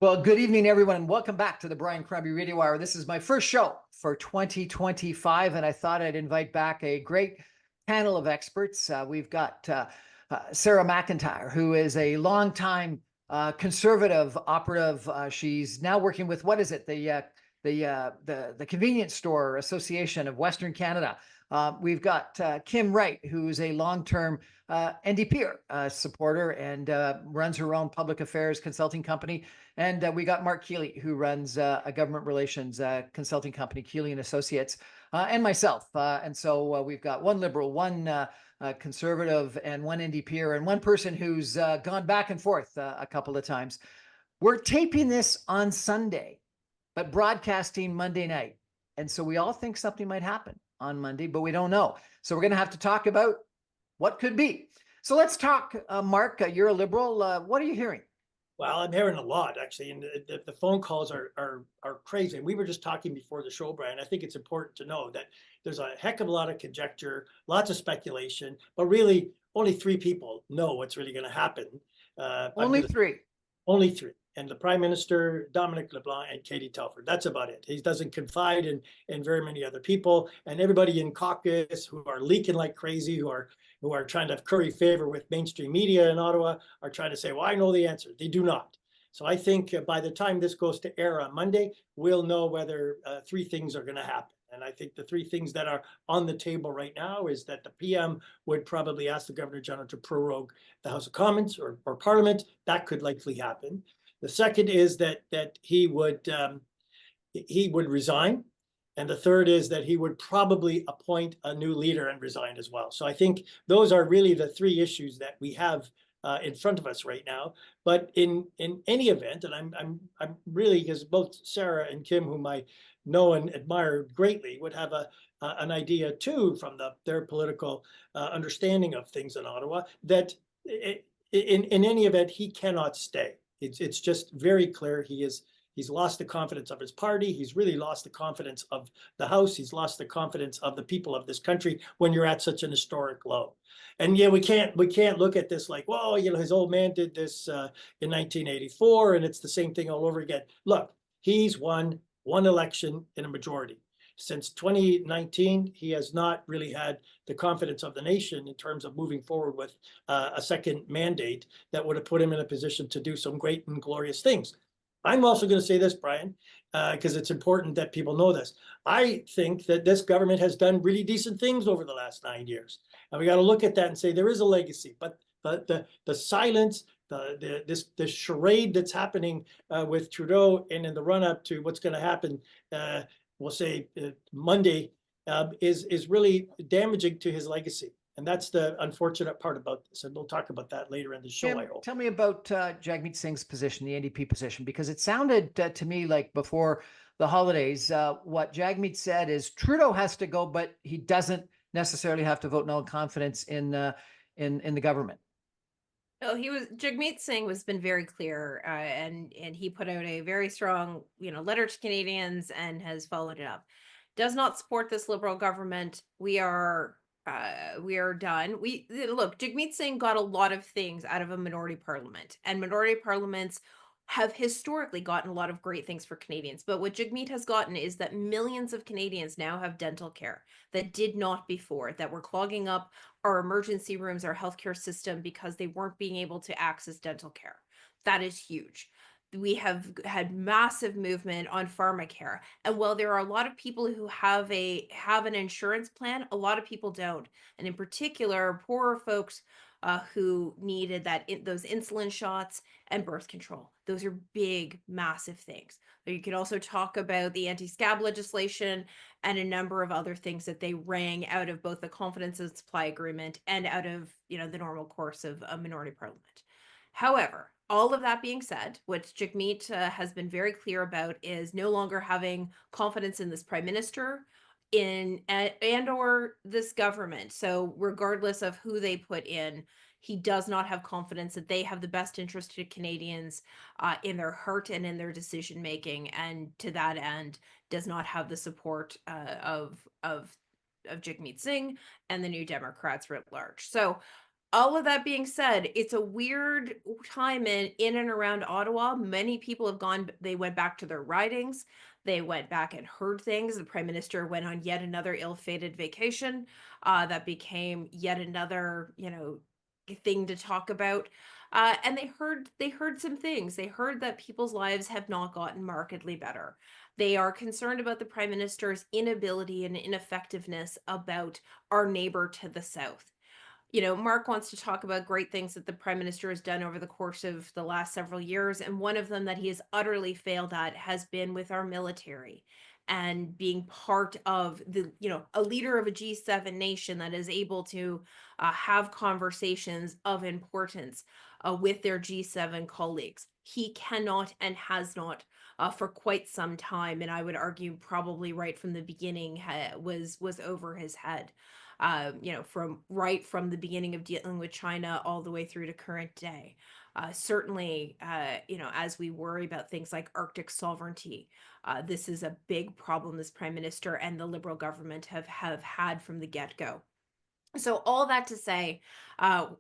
Well, good evening, everyone, and welcome back to the Brian Crombie Radio Hour. This is my first show for 2025, and I thought I'd invite back a great panel of experts. We've got Sarah McIntyre, who is a longtime conservative operative. She's now working with, what is it, the Convenience Store Association of Western Canada. We've got Kim Wright, who's a long-term NDP supporter and runs her own public affairs consulting company. And we got Mark Keeley, who runs a government relations consulting company, Keeley and Associates, and myself. And so we've got one Liberal, one conservative, and one NDPer, and one person who's gone back and forth a couple of times. We're taping this on Sunday, but broadcasting Monday night. And so we all think something might happen on Monday, but we don't know. So we're going to have to talk about what could be. So let's talk, Mark, you're a Liberal. What are you hearing? Well, I'm hearing a lot, actually, and the phone calls are crazy. And we were just talking before the show, Brian. I think it's important to know that there's a heck of a lot of conjecture, lots of speculation, but really only three people know what's really going to happen. Only three. Only three. And the Prime Minister, Dominic LeBlanc, and Katie Telford. That's about it. He doesn't confide in very many other people. And everybody in caucus who are leaking like crazy, who are trying to curry favor with mainstream media in Ottawa, are trying to say, well, I know the answer. They do not. So I think by the time this goes to air on Monday, we'll know whether three things are going to happen. And I think the three things that are on the table right now is that the PM would probably ask the Governor General to prorogue the House of Commons or Parliament. That could likely happen. The second is that he would resign. And the third is that he would probably appoint a new leader and resign as well. So I think those are really the three issues that we have in front of us right now. But in any event, and I'm really, because both Sarah and Kim, whom I know and admire greatly, would have an idea too from their political understanding of things in Ottawa, that in any event, he cannot stay. It's just very clear he's lost the confidence of his party. He's really lost the confidence of the House. He's lost the confidence of the people of this country when you're at such an historic low. And yeah, we can't look at this like, well, his old man did this in 1984 and it's the same thing all over again. Look, he's won one election in a majority. Since 2019, he has not really had the confidence of the nation in terms of moving forward with a second mandate that would have put him in a position to do some great and glorious things. I'm also going to say this, Brian, because it's important that people know this. I think that this government has done really decent things over the last 9 years. And we got to look at that and say there is a legacy, but the silence, this charade that's happening with Trudeau and in the run up to what's going to happen, we'll say Monday, is really damaging to his legacy. And that's the unfortunate part about this. And we'll talk about that later in the show, I hope. Tell me about Jagmeet Singh's position, the NDP position, because it sounded to me like before the holidays, what Jagmeet said is Trudeau has to go, but he doesn't necessarily have to vote no confidence in the government. Oh, Jagmeet Singh has been very clear, and he put out a very strong, letter to Canadians and has followed it up. Does not support this Liberal government. We are done. Look, Jagmeet Singh got a lot of things out of a minority parliament, and minority parliaments have historically gotten a lot of great things for Canadians. But what Jagmeet has gotten is that millions of Canadians now have dental care that did not before, that were clogging up our emergency rooms, our healthcare system, because they weren't being able to access dental care. That is huge. We have had massive movement on pharmacare. And while there are a lot of people who have an insurance plan, a lot of people don't. And in particular, poorer folks who needed those insulin shots and birth control. Those are big, massive things. You could also talk about the anti-scab legislation and a number of other things that they rang out of both the confidence and supply agreement and out of the normal course of a minority parliament. However, all of that being said, what Jagmeet has been very clear about is no longer having confidence in this prime minister and or this government. So regardless of who they put in, he does not have confidence that they have the best interest of Canadians in their heart and in their decision making, and to that end does not have the support of Jagmeet Singh and the New Democrats writ large. So all of that being said, it's a weird time in and around Ottawa. Many people have gone, they went back to their ridings. They went back and heard things. The Prime Minister went on yet another ill-fated vacation. That became yet another, thing to talk about. And they heard some things. They heard that people's lives have not gotten markedly better. They are concerned about the Prime Minister's inability and ineffectiveness about our neighbor to the south. Mark wants to talk about great things that the Prime Minister has done over the course of the last several years. And one of them that he has utterly failed at has been with our military and being part of a leader of a G7 nation that is able to have conversations of importance with their G7 colleagues. He cannot and has not for quite some time. And I would argue probably right from the beginning was over his head. From the beginning of dealing with China all the way through to current day. Certainly, as we worry about things like Arctic sovereignty, this is a big problem this Prime Minister and the Liberal government have had from the get-go. So all that to say,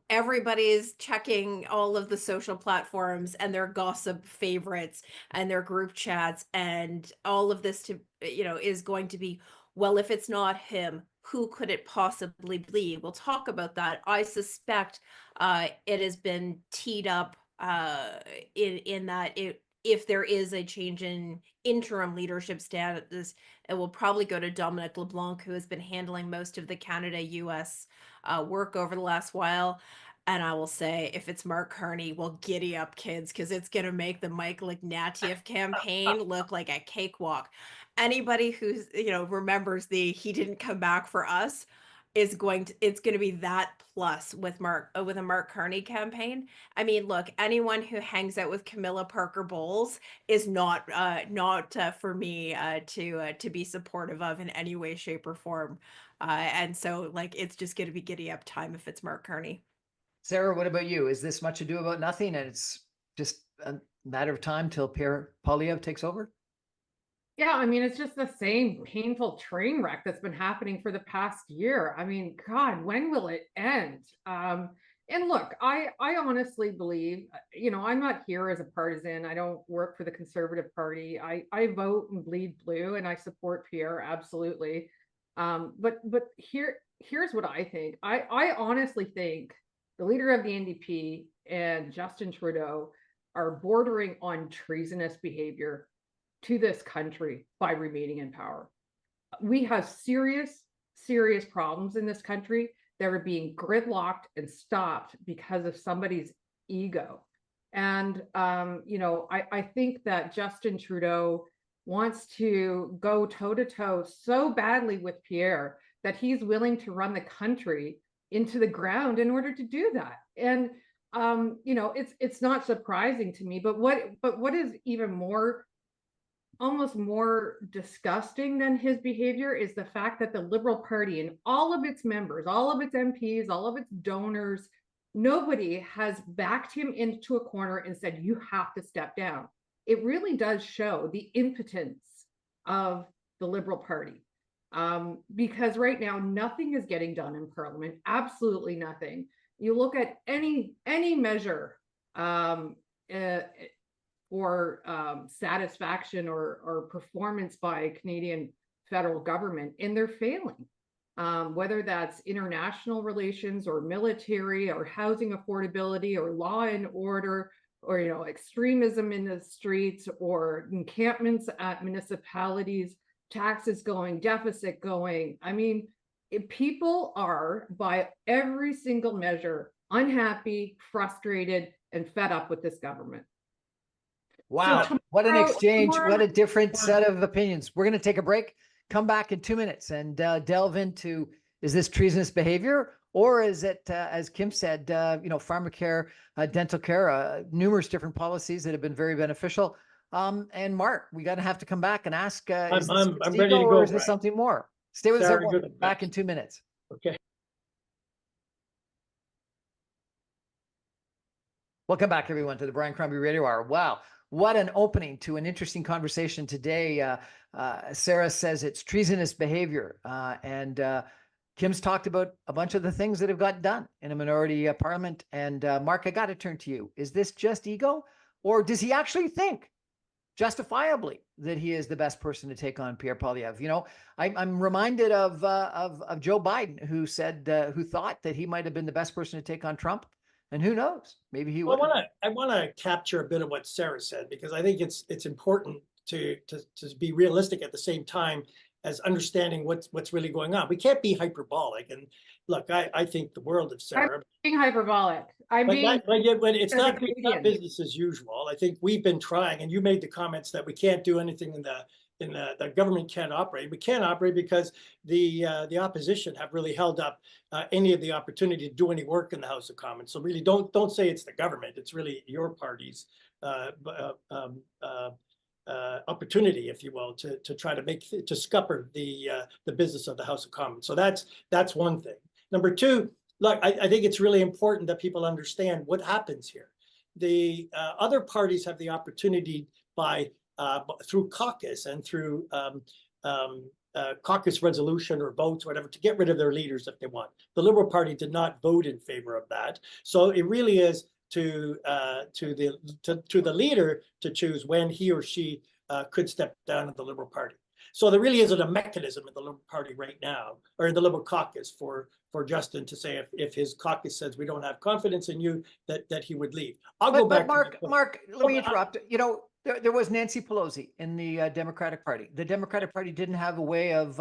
everybody's checking all of the social platforms and their gossip favorites and their group chats, and all of this is going to be, well, if it's not him, who could it possibly be? We'll talk about that. I suspect it has been teed up in that if there is a change in interim leadership status, it will probably go to Dominic LeBlanc, who has been handling most of the Canada-US work over the last while. And I will say, if it's Mark Carney, well, giddy up, kids, because it's going to make the Michael Ignatieff campaign look like a cakewalk. Anybody who's, remembers he didn't come back for us it's going to be that plus with a Mark Carney campaign. I mean, look, anyone who hangs out with Camilla Parker Bowles is not for me to be supportive of in any way, shape, or form. And so, it's just going to be giddy up time if it's Mark Carney. Sarah, what about you? Is this much ado about nothing, and it's just a matter of time till Pierre Poilievre takes over? Yeah, I mean, it's just the same painful train wreck that's been happening for the past year. I mean, God, when will it end? And look, I honestly believe, I'm not here as a partisan. I don't work for the Conservative Party. I vote and bleed blue, and I support Pierre, absolutely. But here's what I think. I honestly think the leader of the NDP and Justin Trudeau are bordering on treasonous behavior to this country by remaining in power. We have serious problems in this country that are being gridlocked and stopped because of somebody's ego. And, I think that Justin Trudeau wants to go toe to toe so badly with Pierre that he's willing to run the country into the ground in order to do that. And, it's not surprising to me, but what is even almost more disgusting than his behavior is the fact that the Liberal Party and all of its members, all of its MPs, all of its donors, nobody has backed him into a corner and said, you have to step down. It really does show the impotence of the Liberal Party. Because right now, nothing is getting done in Parliament, absolutely nothing. You look at any measure or satisfaction or performance by Canadian federal government, and they're failing. Whether that's international relations or military or housing affordability or law and order or extremism in the streets or encampments at municipalities, taxes going, deficit going. I mean, people are, by every single measure, unhappy, frustrated, and fed up with this government. Wow, so what an exchange. What a different set of opinions. We're going to take a break, come back in 2 minutes and delve into, is this treasonous behavior, or is it, as Kim said, pharmacare, dental care, numerous different policies that have been very beneficial. And Mark, we got to have to come back and ask, is this I'm ready to go, or is this something more? Stay with us, back in 2 minutes. Okay. Welcome back, everyone, to the Brian Crombie Radio Hour. Wow, what an opening to an interesting conversation today. Sarah says it's treasonous behavior, and Kim's talked about a bunch of the things that have got done in a minority parliament. And Mark, I got to turn to you. Is this just ego, or does he actually think justifiably that he is the best person to take on Pierre Poilievre? You know, I'm reminded of Joe Biden, who said, who thought that he might have been the best person to take on Trump. And who knows, maybe he would. I want to capture a bit of what Sarah said, because I think it's important to be realistic at the same time as understanding what's really going on. We can't be hyperbolic. And look, I think the world of Sarah. I'm being hyperbolic. I'm being. But it's as a not Canadian. business as usual. I think we've been trying, and you made the comments that we can't do anything in the government can't operate. We can't operate because the opposition have really held up any of the opportunity to do any work in the House of Commons. So really, don't say it's the government. It's really your party's opportunity, if you will, to try to scupper the business of the House of Commons. So that's one thing. Number two, look, I think it's really important that people understand what happens here. The other parties have the opportunity through caucus and through caucus resolution or votes, or whatever, to get rid of their leaders if they want. The Liberal Party did not vote in favor of that. So it really is to the leader to choose when he or she could step down in the Liberal Party. So there really isn't a mechanism in the Liberal Party right now, or in the Liberal caucus, for Justin to say if his caucus says we don't have confidence in you, that he would leave. I'll go back. Mark, let me interrupt. You know, there was Nancy Pelosi in the Democratic Party. The Democratic Party didn't have a way of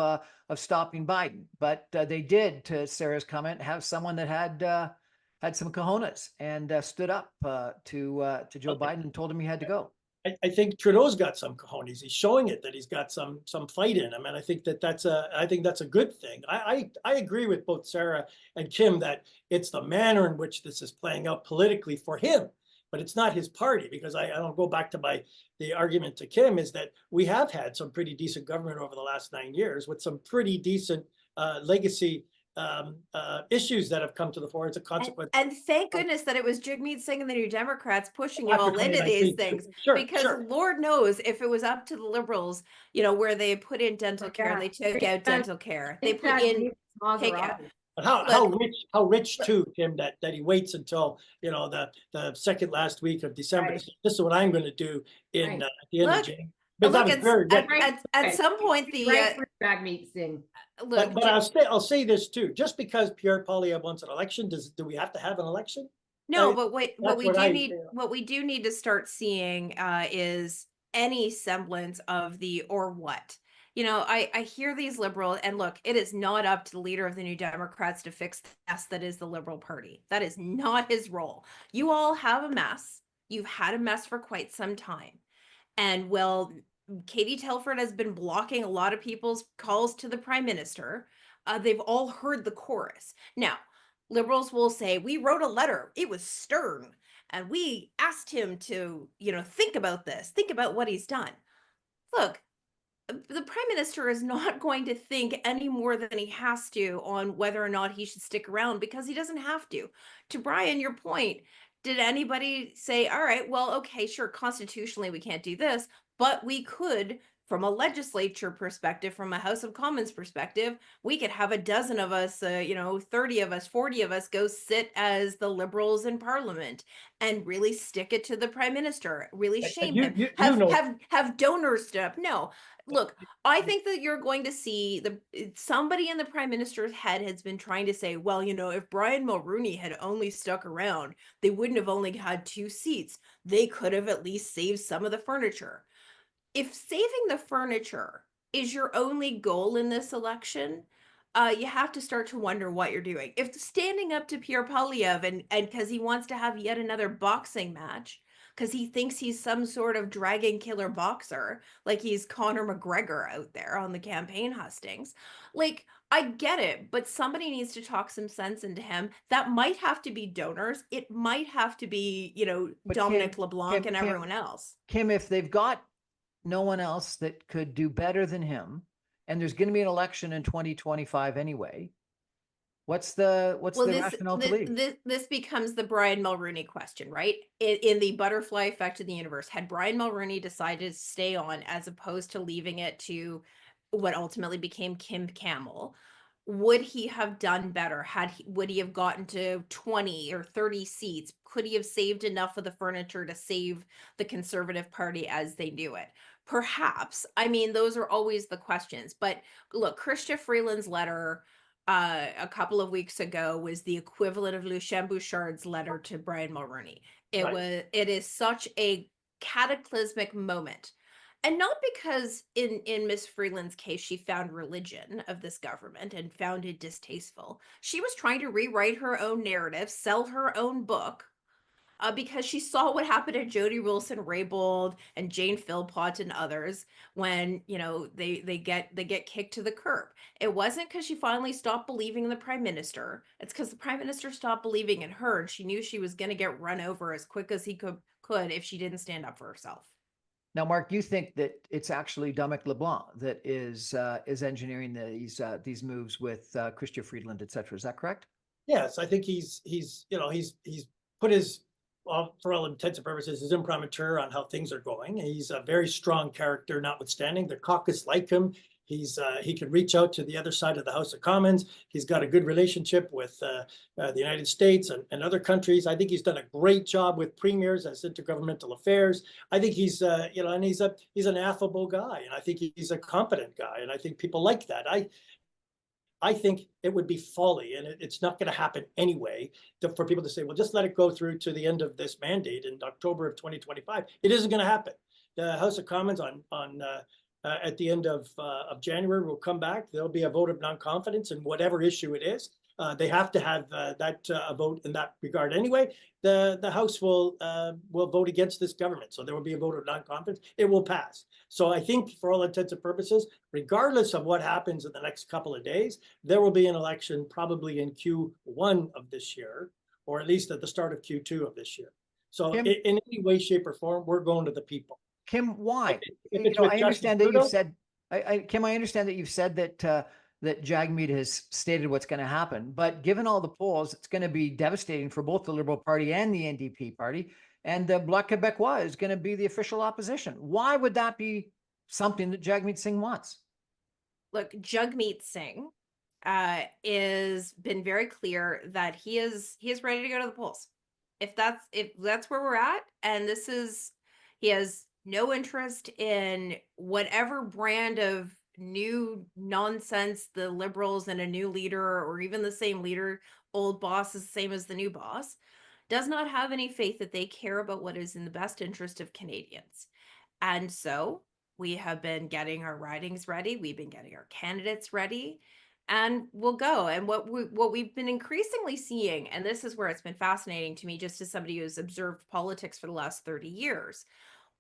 stopping Biden, but they did, to Sarah's comment, have someone that had some cojones and stood up to Joe Biden and told him he had to go. I think Trudeau's got some cojones. He's showing it that he's got some fight in him, and I think that's a good thing. I agree with both Sarah and Kim that it's the manner in which this is playing out politically for him, but it's not his party. Because I don't go back to the argument to Kim is that we have had some pretty decent government over the last 9 years with some pretty decent legacy issues that have come to the fore as a consequence. And thank goodness that it was Jagmeet Singh and the New Democrats pushing you all into these things. Because Lord knows if it was up to the Liberals, you know, where they put in dental care, they took out dental care. They put in takeout. But how rich too, Kim, that he waits until, you know, the second last week of December. Right. This is what I'm going to do at the end of January. At some point, Jagmeet Singh. Look, but I'll say this too. Just because Pierre Poilievre wants an election, do we have to have an election? No, but what we do need to start seeing is any semblance of the or what. You know, I hear these liberals, and look, it is not up to the leader of the New Democrats to fix the mess that is the Liberal Party. That is not his role. You all have a mess. You've had a mess for quite some time. And Katie Telford has been blocking a lot of people's calls to the Prime Minister. They've all heard the chorus. Now, Liberals will say, we wrote a letter. It was stern. And we asked him to, you know, think about this. Think about what he's done. Look, the Prime Minister is not going to think any more than he has to on whether or not he should stick around, because he doesn't have to. To Brian, your point, did anybody say, all right, well, okay, sure, constitutionally we can't do this, but we could, from a legislature perspective, from a House of Commons perspective, we could have a dozen of us, 30 of us, 40 of us go sit as the Liberals in Parliament and really stick it to the Prime Minister, really shame him, have donors step up. No, look, I think that you're going to see somebody in the Prime Minister's head has been trying to say, well, you know, if Brian Mulroney had only stuck around, they wouldn't have only had 2 seats. They could have at least saved some of the furniture. If saving the furniture is your only goal in this election, you have to start to wonder what you're doing. If standing up to Pierre Poilievre and because he wants to have yet another boxing match, because he thinks he's some sort of dragon killer boxer, like he's Conor McGregor out there on the campaign hustings. Like, I get it, but somebody needs to talk some sense into him. That might have to be donors. It might have to be, you know, Dominic LeBlanc and everyone else. Kim, if they've got no one else that could do better than him, and there's going to be an election in 2025 anyway, what's the rationale to leave? This becomes the Brian Mulroney question, right? In the butterfly effect of the universe, had Brian Mulroney decided to stay on as opposed to leaving it to what ultimately became Kim Campbell, would he have done better? Would he have gotten to 20 or 30 seats? Could he have saved enough of the furniture to save the Conservative Party as they knew it? Perhaps. I mean, those are always the questions. But look, Chrystia Freeland's letter a couple of weeks ago was the equivalent of Lucien Bouchard's letter to Brian Mulroney. It is such a cataclysmic moment. And not because in Miss Freeland's case, she found religion of this government and found it distasteful. She was trying to rewrite her own narrative, sell her own book, because she saw what happened to Jody Wilson-Raybould and Jane Philpott and others when, you know, they get kicked to the curb. It wasn't because she finally stopped believing in the prime minister. It's because the prime minister stopped believing in her, and she knew she was going to get run over as quick as he could if she didn't stand up for herself. Now, Mark, you think that it's actually Dominic LeBlanc that is engineering these moves with Chrystia Freeland, et cetera. Is that correct? Yes, I think he's put his, well, for all intents and purposes, his imprimatur on how things are going. He's a very strong character, notwithstanding. The caucus like him. He can reach out to the other side of the House of Commons. He's got a good relationship with the United States and other countries. I think he's done a great job with premiers as intergovernmental affairs. I think he's and he's an affable guy, and I think he's a competent guy, and I think people like that. I think it would be folly, and it's not going to happen anyway, for people to say, well, just let it go through to the end of this mandate in October of 2025. It isn't going to happen. The House of Commons at the end of January will come back. There'll be a vote of non-confidence in whatever issue it is. They have to have a vote in that regard anyway. The House will vote against this government, so there will be a vote of non-confidence. It will pass. So I think, for all intents and purposes, regardless of what happens in the next couple of days, there will be an election probably in Q1 of this year, or at least at the start of Q2 of this year. So Kim, in any way, shape, or form, we're going to the people. Kim, why? If it's with I understand Justin that Trudeau, you've said, Kim, I understand that you've said that Jagmeet has stated what's going to happen, but given all the polls, it's going to be devastating for both the Liberal Party and the NDP party, and the Bloc Québécois is going to be the official opposition. Why would that be something that Jagmeet Singh wants? Look, Jagmeet Singh is been very clear that he is ready to go to the polls. If that's where we're at, and he has no interest in whatever brand of new nonsense the Liberals and a new leader, or even the same leader, old boss is the same as the new boss, does not have any faith that they care about what is in the best interest of Canadians. And so we have been getting our ridings ready. We've been getting our candidates ready, and we'll go. And what we've been increasingly seeing, and this is where it's been fascinating to me, just as somebody who's observed politics for the last 30 years,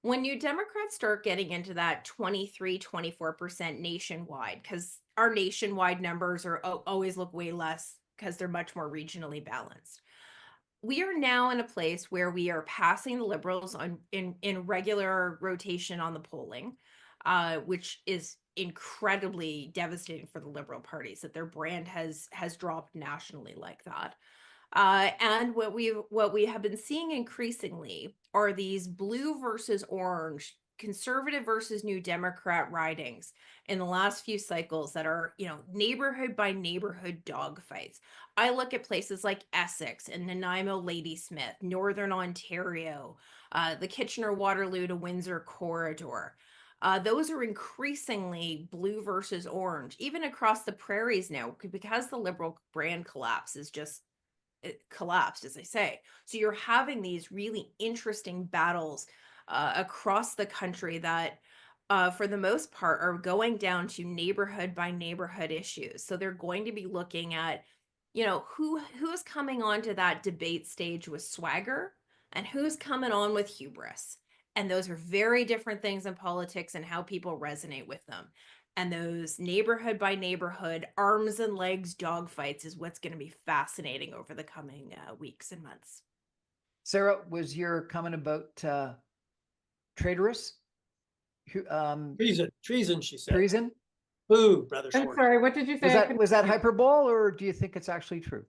when you Democrats start getting into that 23-24% nationwide, because our nationwide numbers are always look way less because they're much more regionally balanced. We are now in a place where we are passing the Liberals in regular rotation on the polling, which is incredibly devastating for the Liberal parties that their brand has dropped nationally like that. And what we have been seeing increasingly are these blue versus orange, Conservative versus New Democrat ridings in the last few cycles that are, neighborhood by neighborhood dogfights. I look at places like Essex and Nanaimo Ladysmith, Northern Ontario, the Kitchener-Waterloo to Windsor corridor. Those are increasingly blue versus orange, even across the prairies now, because the Liberal brand collapse is just it collapsed, as I say. So you're having these really interesting battles across the country that, for the most part, are going down to neighborhood by neighborhood issues. So they're going to be looking at, who's coming onto that debate stage with swagger and who's coming on with hubris. And those are very different things in politics and how people resonate with them. And those neighborhood by neighborhood, arms and legs dogfights is what's going to be fascinating over the coming weeks and months. Sarah, was your comment about traitorous? Treason, she said. Treason? Boo, Brother I'm Schwartz. sorry, what did you say? Was that hyperbole, or do you think it's actually true?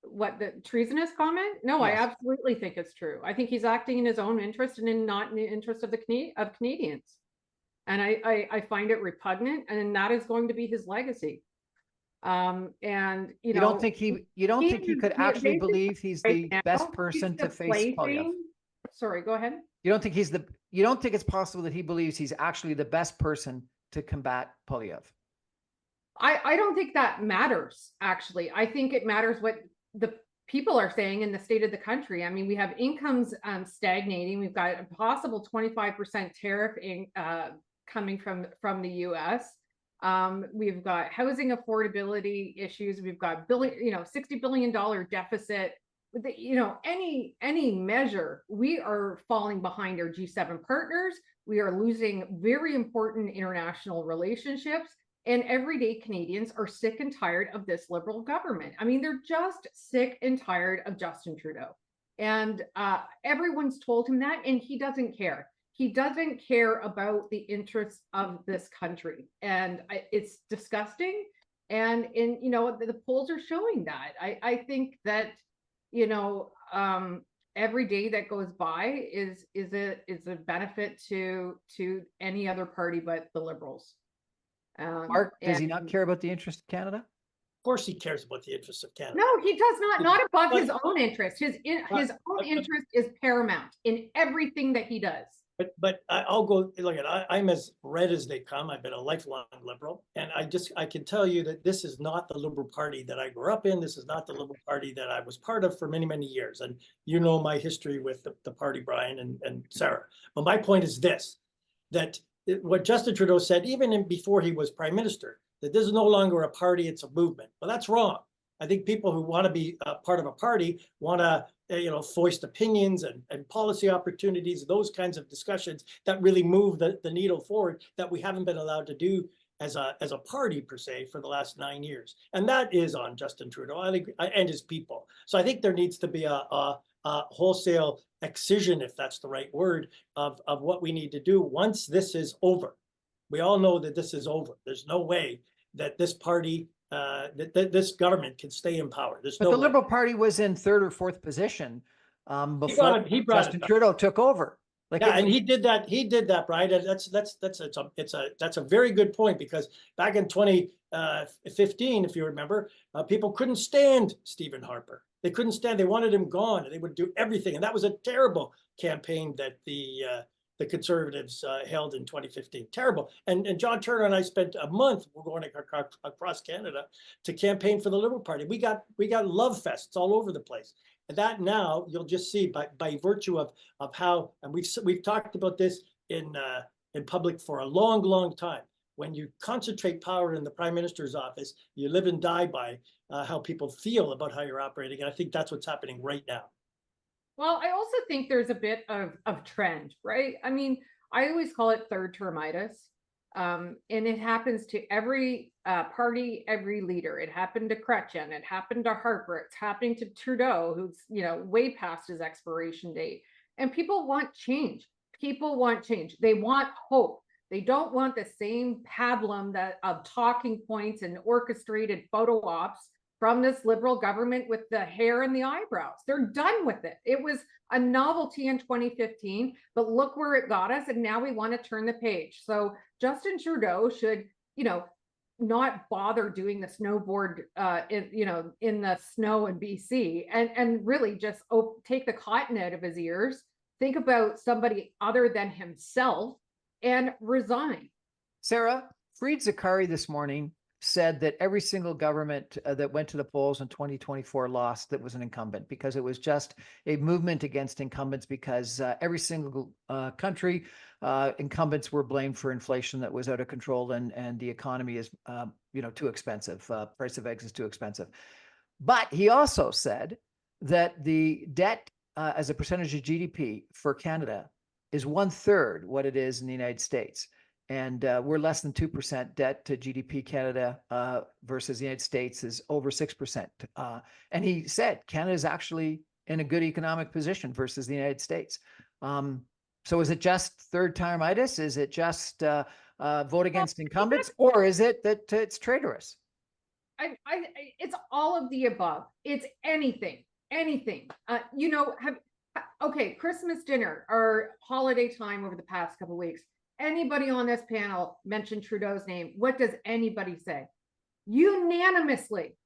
What, the treasonous comment? No, Yes. I absolutely think it's true. I think he's acting in his own interest and not in the interest of of Canadians. And I find it repugnant, and that is going to be his legacy. And You don't think he could actually basically believe he's right the now, best person he's to face Polyev? displacing. Sorry, go ahead. You don't think it's possible that he believes he's actually the best person to combat Polyev? I don't think that matters, actually. I think it matters what the people are saying in the state of the country. I mean, we have incomes stagnating. We've got a possible 25% tariff coming from the US. We've got housing affordability issues. We've got $60 billion deficit. Any measure, we are falling behind our G7 partners. We are losing very important international relationships. And everyday Canadians are sick and tired of this Liberal government. I mean, they're just sick and tired of Justin Trudeau. And everyone's told him that, and he doesn't care. He doesn't care about the interests of this country. And it's disgusting. And the polls are showing that. I think that, every day that goes by is a benefit to any other party but the Liberals. Mark, does he not care about the interest of Canada? Of course he cares about the interests of Canada. No, he does not above his own interest. His own interest is paramount in everything that he does. But I'll go look at I'm as red as they come. I've been a lifelong Liberal, and I can tell you that this is not the Liberal Party that I grew up in. This is not the Liberal Party that I was part of for many, many years. And you know my history with the party, Brian and Sarah. But my point is this, that what Justin Trudeau said, even before he was Prime Minister, that this is no longer a party, it's a movement. Well, that's wrong. I think people who want to be a part of a party want to foist opinions and policy opportunities, those kinds of discussions that really move the needle forward that we haven't been allowed to do as a party per se for the last 9 years. And that is on Justin Trudeau, I think, and his people. So I think there needs to be a wholesale excision, if that's the right word, of what we need to do once this is over. We all know that this is over. There's no way that this party, that this government can stay in power. But the Liberal Party was in third or fourth position before Justin Trudeau took over. And he did that. He did that, Brian. That's a very good point, because back in 2015, if you remember, people couldn't stand Stephen Harper. They couldn't stand. They wanted him gone, and they would do everything. And that was a terrible campaign that the Conservatives held in 2015. Terrible. And John Turner and I spent a month going across Canada to campaign for the Liberal Party. We got love fests all over the place. And that now you'll just see by virtue of how, and we've talked about this in public for a long, long time. When you concentrate power in the Prime Minister's office, you live and die by how people feel about how you're operating. And I think that's what's happening right now. Well, I also think there's a bit of trend, right? I mean, I always call it third termitis. And it happens to every party, every leader. It happened to Chrétien. It happened to Harper. It's happening to Trudeau, who's, way past his expiration date. And people want change. People want change. They want hope. They don't want the same pablum of talking points and orchestrated photo ops from this Liberal government with the hair and the eyebrows. They're done with it. It was a novelty in 2015, but look where it got us. And now we want to turn the page. So Justin Trudeau should, not bother doing the snowboard, in the snow in BC, and really just take the cotton out of his ears, think about somebody other than himself, and resign. Sarah, Fareed Zakaria this morning said that every single government that went to the polls in 2024 lost that was an incumbent, because it was just a movement against incumbents, because every single country, incumbents were blamed for inflation that was out of control, and the economy is too expensive. Price of eggs is too expensive. But he also said that the debt as a percentage of GDP for Canada is 1/3 what it is in the United States. And we're less than 2% debt to GDP. Canada versus the United States is over 6%. And he said Canada is actually in a good economic position versus the United States. So is it just third termitis? Is it just vote against incumbents? Or is it that it's traitorous? It's all of the above. It's anything. Okay, Christmas dinner or holiday time over the past couple of weeks. Anybody on this panel mentioned Trudeau's name? What does anybody say? unanimously.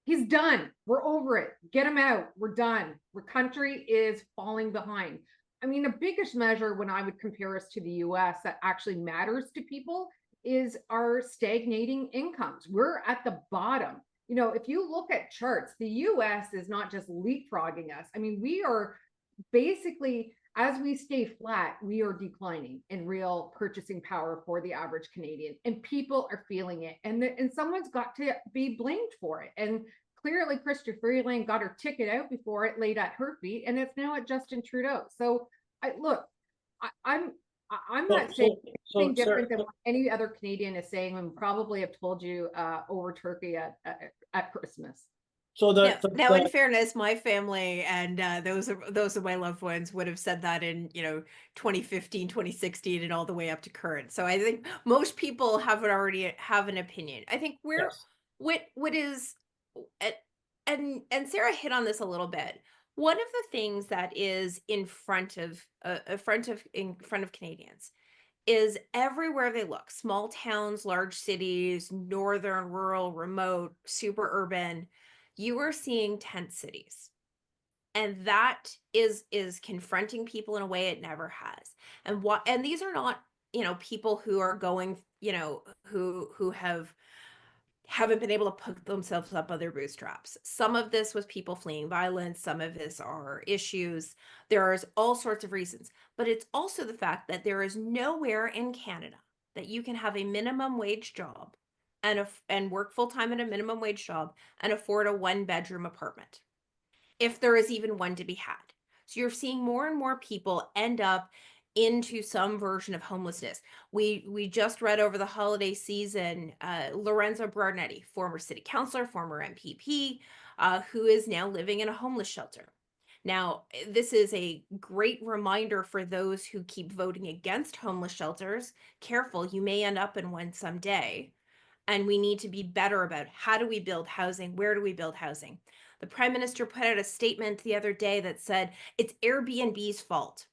He's done. We're over it. Get him out. We're done. Our country is falling behind. I mean, the biggest measure when I would compare us to the US that actually matters to people is our stagnating incomes. We're at the bottom. You know, if you look at charts, the US is not just leapfrogging us. I mean, we are basically, as we stay flat, we are declining in real purchasing power for the average Canadian, and people are feeling it. And someone's got to be blamed for it. And clearly, Chrystia Freeland got her ticket out before it laid at her feet, and it's now at Justin Trudeau. So, I'm not saying anything different than what any other Canadian is saying, and probably have told you over turkey at Christmas. So now, in fairness, my family and those of my loved ones would have said that in 2015, 2016, and all the way up to current. So I think most people already have an opinion. I think what is and Sarah hit on this a little bit. One of the things that is in front of Canadians is everywhere they look, small towns, large cities, northern, rural, remote, super urban, you are seeing tent cities. And that is confronting people in a way it never has. And these are not, people who are going, who haven't been able to put themselves up on their bootstraps. Some of this was people fleeing violence. Some of this are issues. There's all sorts of reasons, but it's also the fact that there is nowhere in Canada that you can have a minimum wage job and work full-time at a minimum wage job and afford a 1-bedroom apartment, if there is even one to be had. So you're seeing more and more people end up into some version of homelessness. We just read over the holiday season, Lorenzo Brarnetti, former city councillor, former MPP, who is now living in a homeless shelter. Now, this is a great reminder for those who keep voting against homeless shelters. Careful, you may end up in one someday. And we need to be better about how do we build housing? Where do we build housing? The Prime Minister put out a statement the other day that said it's Airbnb's fault.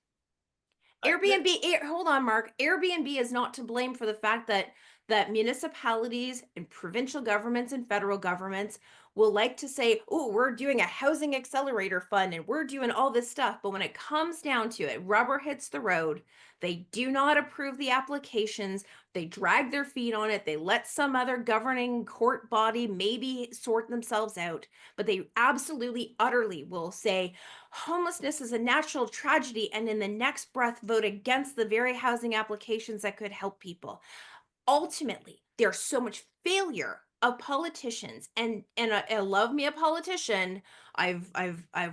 Hold on, Mark. Airbnb is not to blame for the fact that municipalities and provincial governments and federal governments will like to say, oh, we're doing a housing accelerator fund and we're doing all this stuff. But when it comes down to it, rubber hits the road. They do not approve the applications. They drag their feet on it. They let some other governing court body maybe sort themselves out. But they absolutely, utterly will say homelessness is a natural tragedy, and in the next breath vote against the very housing applications that could help people. Ultimately, there's so much failure of politicians, and I love me a politician. I've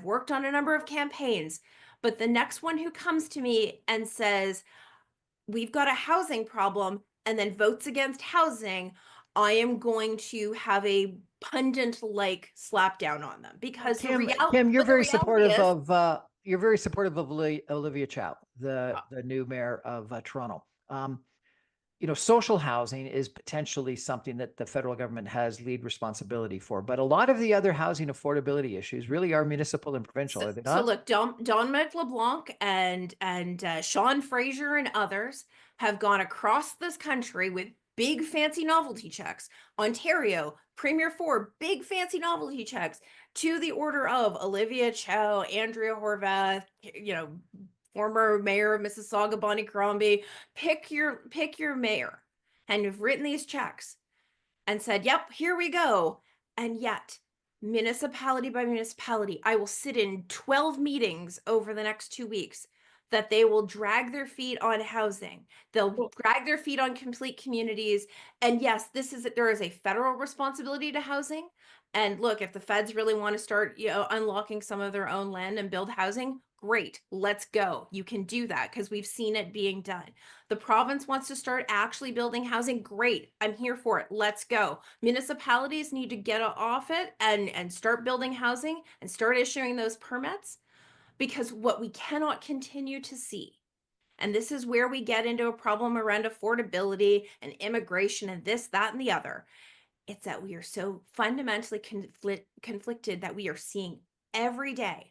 worked on a number of campaigns, but the next one who comes to me and says we've got a housing problem and then votes against housing, I am going to have a pundit-like slap down on them, because Kim, you're very supportive of Olivia Chow, the new mayor of Toronto. Social housing is potentially something that the federal government has lead responsibility for, but a lot of the other housing affordability issues really are municipal and provincial, are they not? So look, Dominic LeBlanc and Sean Fraser and others have gone across this country with big fancy novelty checks. Ontario, Premier Ford, big fancy novelty checks to the order of Olivia Chow, Andrea Horvath, former mayor of Mississauga, Bonnie Crombie. Pick your mayor, and you've written these checks and said, yep, here we go. And yet, municipality by municipality, I will sit in 12 meetings over the next 2 weeks that they will drag their feet on housing. They'll drag their feet on complete communities. And yes, there is a federal responsibility to housing. And look, if the feds really want to start, unlocking some of their own land and build housing, great, let's go. You can do that because we've seen it being done. The province wants to start actually building housing, great, I'm here for it, let's go. Municipalities need to get off it and start building housing and start issuing those permits, because what we cannot continue to see, and this is where we get into a problem around affordability and immigration and this, that, and the other, it's that we are so fundamentally conflicted that we are seeing every day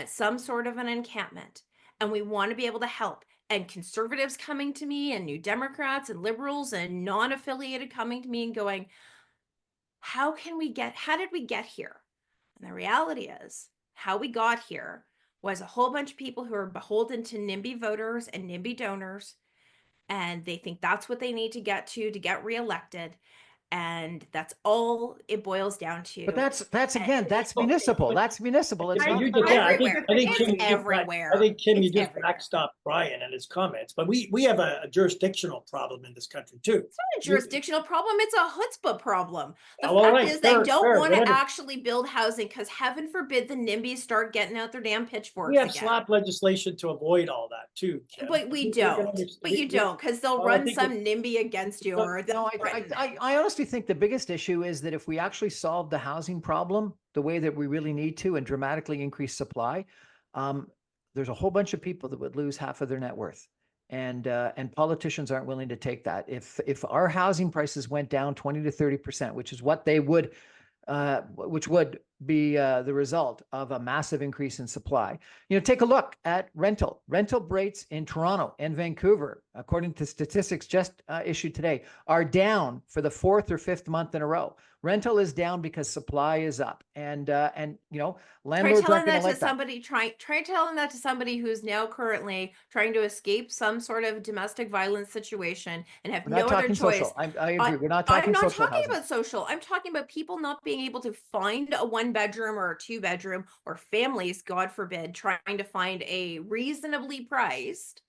some sort of an encampment, and we want to be able to help. And conservatives coming to me and New Democrats and liberals and non-affiliated coming to me and going, how did we get here? And the reality is, how we got here was a whole bunch of people who are beholden to NIMBY voters and NIMBY donors, and they think that's what they need to get reelected. And that's all it boils down to. But that's again, that's But- municipal. but- That's municipal. It's Yeah, not you federal. just, yeah, I Everywhere. think It's Kim, everywhere. I think Kim, you It's just everywhere. backstopped Brian and his comments, but we have a jurisdictional problem in this country too. It's not a jurisdictional problem. It's a chutzpah problem. The Well, all fact right, is they fair, don't want to whatever. actually build housing because heaven forbid the NIMBYs start getting out their damn pitchforks We have again. slap legislation to avoid all that too, Kim. But we We can don't. understand- But you we- don't, because they'll well, I run think some NIMBY against you, or No, they'll threaten. I honestly think the biggest issue is that if we actually solve the housing problem the way that we really need to and dramatically increase supply, there's a whole bunch of people that would lose half of their net worth. And politicians aren't willing to take that. If our housing prices went down 20 to 30%, which is what they would, which would be the result of a massive increase in supply. Take a look at rental rates in Toronto and Vancouver, according to statistics just issued today, are down for the 4th or 5th month in a row. Rental is down because supply is up, and Try landlords telling aren't going that to to like that. somebody. Try telling that to somebody who's now currently trying to escape some sort of domestic violence situation and have We're not no other talking choice. social. I agree. We're not talking I'm not social talking housing. about social. I'm talking about people not being able to find a 1-bedroom or a 2-bedroom, or families, God forbid, trying to find a reasonably priced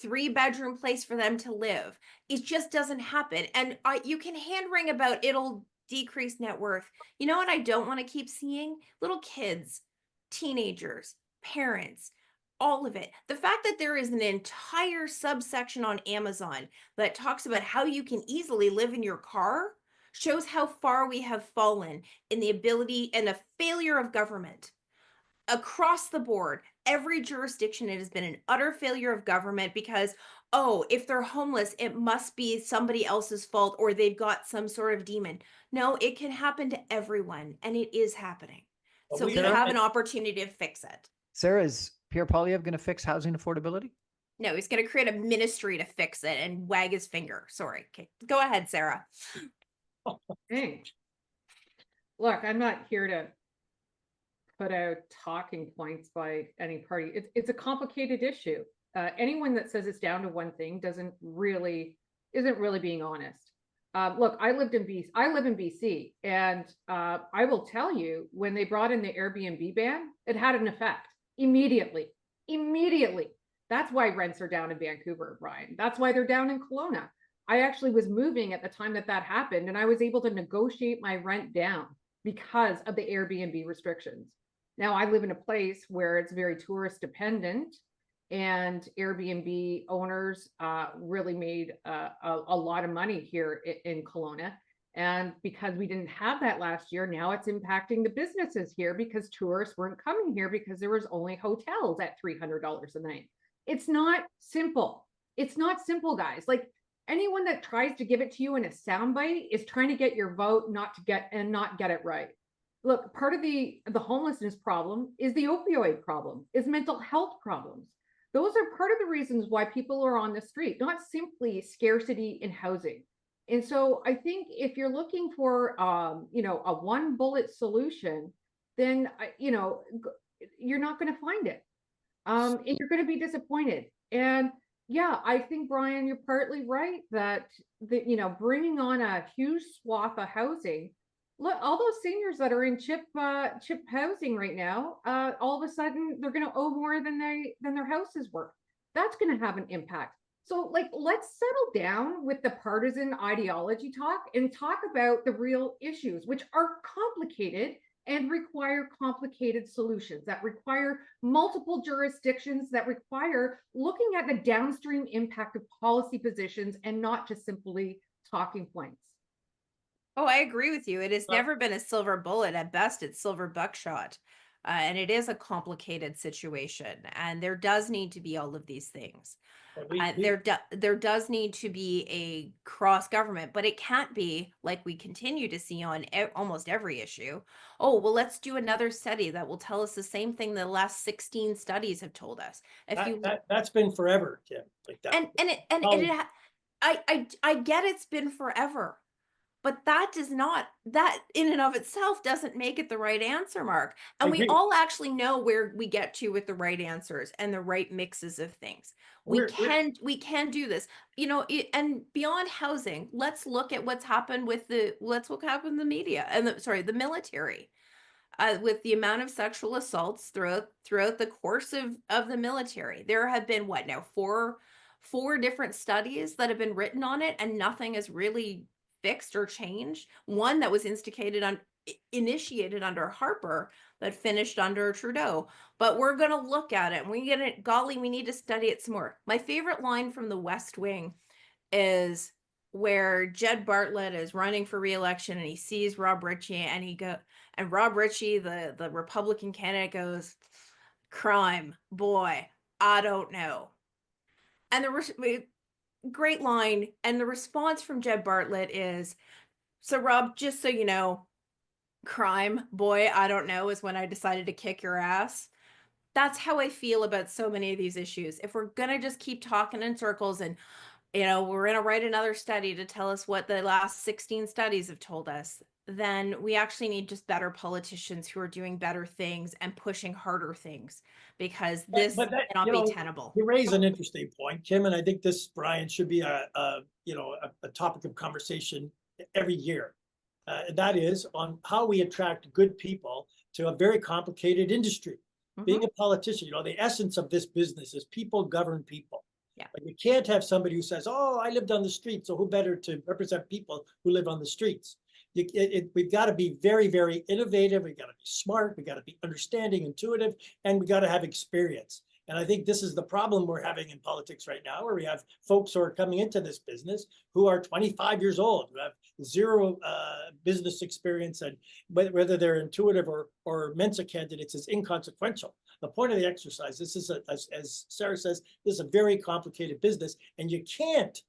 3-bedroom place for them to live. It just doesn't happen. And you can hand wring about it'll decrease net worth. You know what I don't want to keep seeing? Little kids, teenagers, parents, all of it. The fact that there is an entire subsection on Amazon that talks about how you can easily live in your car shows how far we have fallen in the ability and the failure of government. Across the board, every jurisdiction, it has been an utter failure of government because, oh, if they're homeless, it must be somebody else's fault or they've got some sort of demon. No, it can happen to everyone, and it is happening. But So we we have- have an opportunity to fix it. Sarah, is Pierre Poilievre going to fix housing affordability? No, he's going to create a ministry to fix it and wag his finger. Sorry. Okay, go ahead, Sarah. Hey, look, I'm not here to put out talking points by any party. It's a complicated issue. Anyone that says it's down to one thing isn't really being honest. Look, I live in BC, and I will tell you, when they brought in the Airbnb ban, it had an effect immediately. That's why rents are down in Vancouver, Brian. That's why they're down in Kelowna. I actually was moving at the time that happened, and I was able to negotiate my rent down because of the Airbnb restrictions. Now I live in a place where it's very tourist dependent, and Airbnb owners really made a lot of money here in Kelowna. And because we didn't have that last year, now it's impacting the businesses here because tourists weren't coming here because there was only hotels at $300 a night. It's not simple. It's not simple, guys. Like, anyone that tries to give it to you in a soundbite is trying to get your vote, not get it right. Look, part of the homelessness problem is the opioid problem, is mental health problems. Those are part of the reasons why people are on the street, not simply scarcity in housing. And so I think if you're looking for, a one bullet solution, then, you're not going to find it. And you're going to be disappointed. And yeah, I think, Brian, you're partly right that bringing on a huge swath of housing, look, all those seniors that are in CHIP housing right now, all of a sudden they're going to owe more than their house is worth. That's going to have an impact. So, let's settle down with the partisan ideology talk and talk about the real issues, which are complicated and require complicated solutions, that require multiple jurisdictions, that require looking at the downstream impact of policy positions and not just simply talking points. Oh, I agree with you. It has never been a silver bullet. At best, it's silver buckshot. And it is a complicated situation, and there does need to be all of these things. But There does need to be a cross government, but it can't be like we continue to see on almost every issue. Oh, well, let's do another study that will tell us the same thing the last 16 studies have told us. If you that's been forever, Kim, like that. I get it's been forever, but that does not, that in and of itself doesn't make it the right answer, Mark. I And we agree. all actually know where we get to with the right answers and the right mixes of things. We can do this, and beyond housing, let's look at what's happened with the media and the military. With the amount of sexual assaults throughout the course of the military, there have been what now four different studies that have been written on it, and nothing has really fixed or changed. One that was initiated under Harper that finished under Trudeau. But we're going to look at it, and we need to study it some more. My favorite line from The West Wing is where Jed Bartlett is running for re-election, and he sees Rob Ritchie, and Rob Ritchie, the Republican candidate, goes, "Crime, boy, I don't know." And great line. And the response from Jed Bartlett is, "So Rob, just so you know, crime, boy, I don't know, is when I decided to kick your ass." That's how I feel about so many of these issues. If we're going to just keep talking in circles and, we're going to write another study to tell us what the last 16 studies have told us, then we actually need just better politicians who are doing better things and pushing harder things, because this But that, cannot be tenable. you raise an interesting point, Kim, and I think this, Brian, should be a topic of conversation every year. That is on how we attract good people to a very complicated industry. Being a politician, the essence of this business is people govern people. Yeah. But you can't have somebody who says, "Oh, I lived on the street, so who better to represent people who live on the streets?" We've got to be very, very innovative. We've got to be smart. We've got to be understanding, intuitive, and we got to have experience. And I think this is the problem we're having in politics right now, where we have folks who are coming into this business who are 25 years old, who have zero business experience, and whether they're intuitive or Mensa candidates is inconsequential. The point of the exercise, this is, as Sarah says, this is a very complicated business, and you can't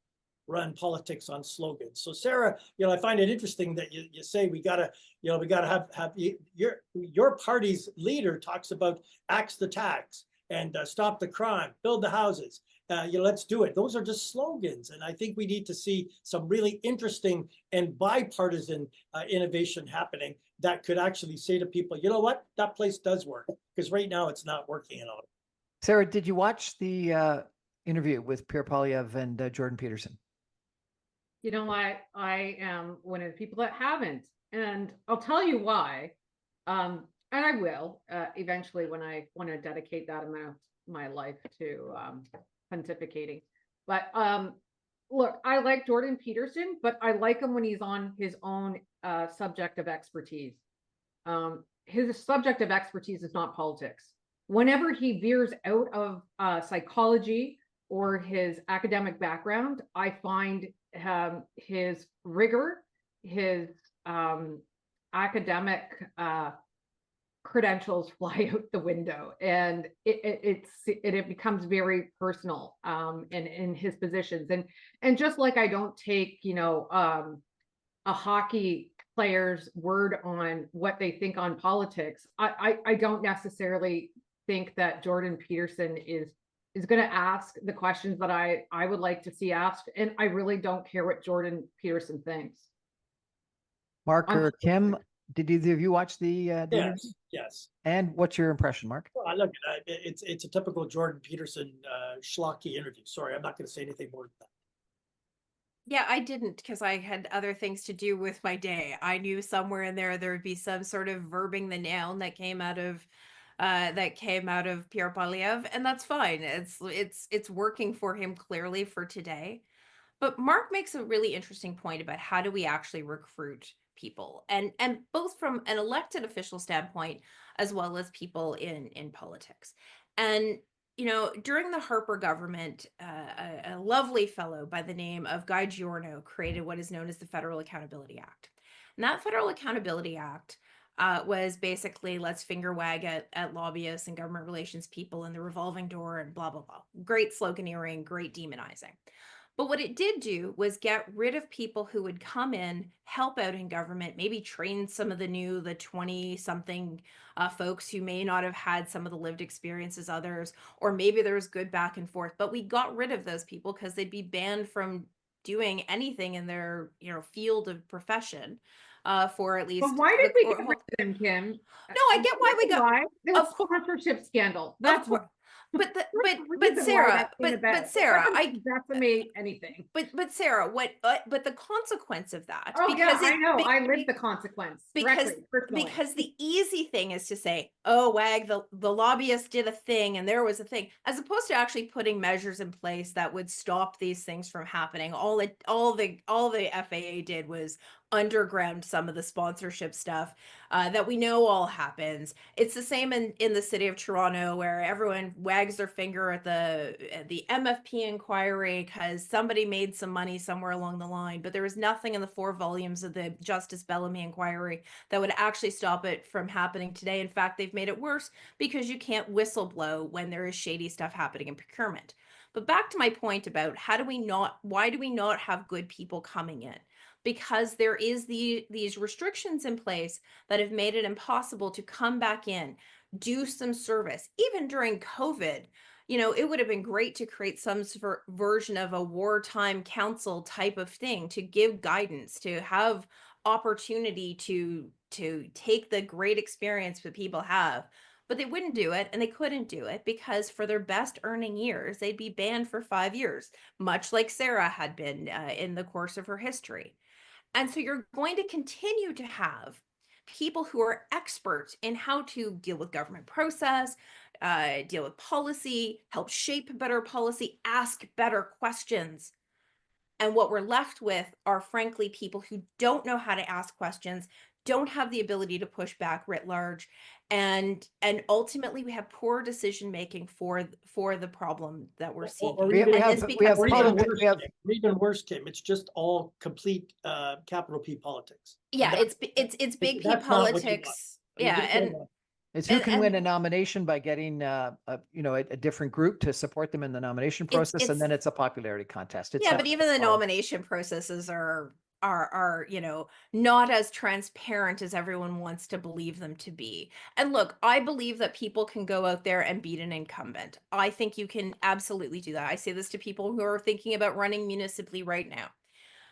run politics on slogans. So Sarah, I find it interesting that you say we gotta have your party's leader talks about axe the tax and stop the crime, build the houses. Let's do it. Those are just slogans, and I think we need to see some really interesting and bipartisan innovation happening that could actually say to people, you know what, that place does work, because right now it's not working at all. Sarah, did you watch the interview with Pierre Poilievre and Jordan Peterson? I am one of the people that haven't, and I'll tell you why. And I will eventually when I want to dedicate that amount of my life to pontificating. But look, I like Jordan Peterson, but I like him when he's on his own subject of expertise. His subject of expertise is not politics. Whenever he veers out of psychology or his academic background, I find his rigor, his academic credentials fly out the window, and it becomes very personal in his positions. And just like I don't take a hockey player's word on what they think on politics, I don't necessarily think that Jordan Peterson is going to ask the questions that I would like to see asked, and I really don't care what Jordan Peterson thinks. Mark or Kim, did either of you watch the interview? Yes. And what's your impression, Mark? Well, look, it's a typical Jordan Peterson schlocky interview. Sorry, I'm not going to say anything more than that. Yeah, I didn't, because I had other things to do with my day. I knew somewhere in there would be some sort of verbing the noun that came out of Pierre Poilievre, and that's fine. It's working for him clearly for today. But Mark makes a really interesting point about how do we actually recruit people, and both from an elected official standpoint as well as people in politics. And during the Harper government, a lovely fellow by the name of Guy Giorno created what is known as the Federal Accountability Act. And that Federal Accountability Act was basically let's finger wag at lobbyists and government relations people and the revolving door and blah, blah, blah. Great sloganeering, great demonizing. But what it did do was get rid of people who would come in, help out in government, maybe train some of the 20-something folks who may not have had some of the lived experiences others, or maybe there was good back and forth. But we got rid of those people because they'd be banned from doing anything in their field of profession for at least. But why did we get rid of them, Kim? No, I get why we got. Why? The Of sponsorship scandal. That's what. But But Sarah, but Sarah, I decimate anything. But Sarah, but the consequence of that? Oh yeah, I know. I lived the consequence because personally. Because the easy thing is to say, oh, WAG, the lobbyist did a thing and there was a thing, as opposed to actually putting measures in place that would stop these things from happening. All the FAA did was underground some of the sponsorship stuff that we know all happens. It's the same in the city of Toronto, where everyone wags their finger at the MFP inquiry because somebody made some money somewhere along the line, but there was nothing in the 4 volumes of the Justice Bellamy inquiry that would actually stop it from happening today. In fact, they've made it worse because you can't whistleblow when there is shady stuff happening in procurement. But back to my point about why do we not have good people coming in? Because there is these restrictions in place that have made it impossible to come back in, do some service. Even during COVID, it would have been great to create some version of a wartime council type of thing to give guidance, to have opportunity to take the great experience that people have. But they wouldn't do it, and they couldn't do it because for their best earning years, they'd be banned for 5 years, much like Sarah had been in the course of her history. And so you're going to continue to have people who are experts in how to deal with government process, deal with policy, help shape better policy, ask better questions. And what we're left with are, frankly, people who don't know how to ask questions, don't have the ability to push back writ large, and ultimately we have poor decision making for the problem that we're seeing. Even worse, Kim. It's just all complete capital P politics. Yeah, it's big P politics. Yeah, and it's who can win a nomination by getting a different group to support them in the nomination process, and then it's a popularity contest. But even the nomination processes are not as transparent as everyone wants to believe them to be. And look, I believe that people can go out there and beat an incumbent. I think you can absolutely do that. I say this to people who are thinking about running municipally right now.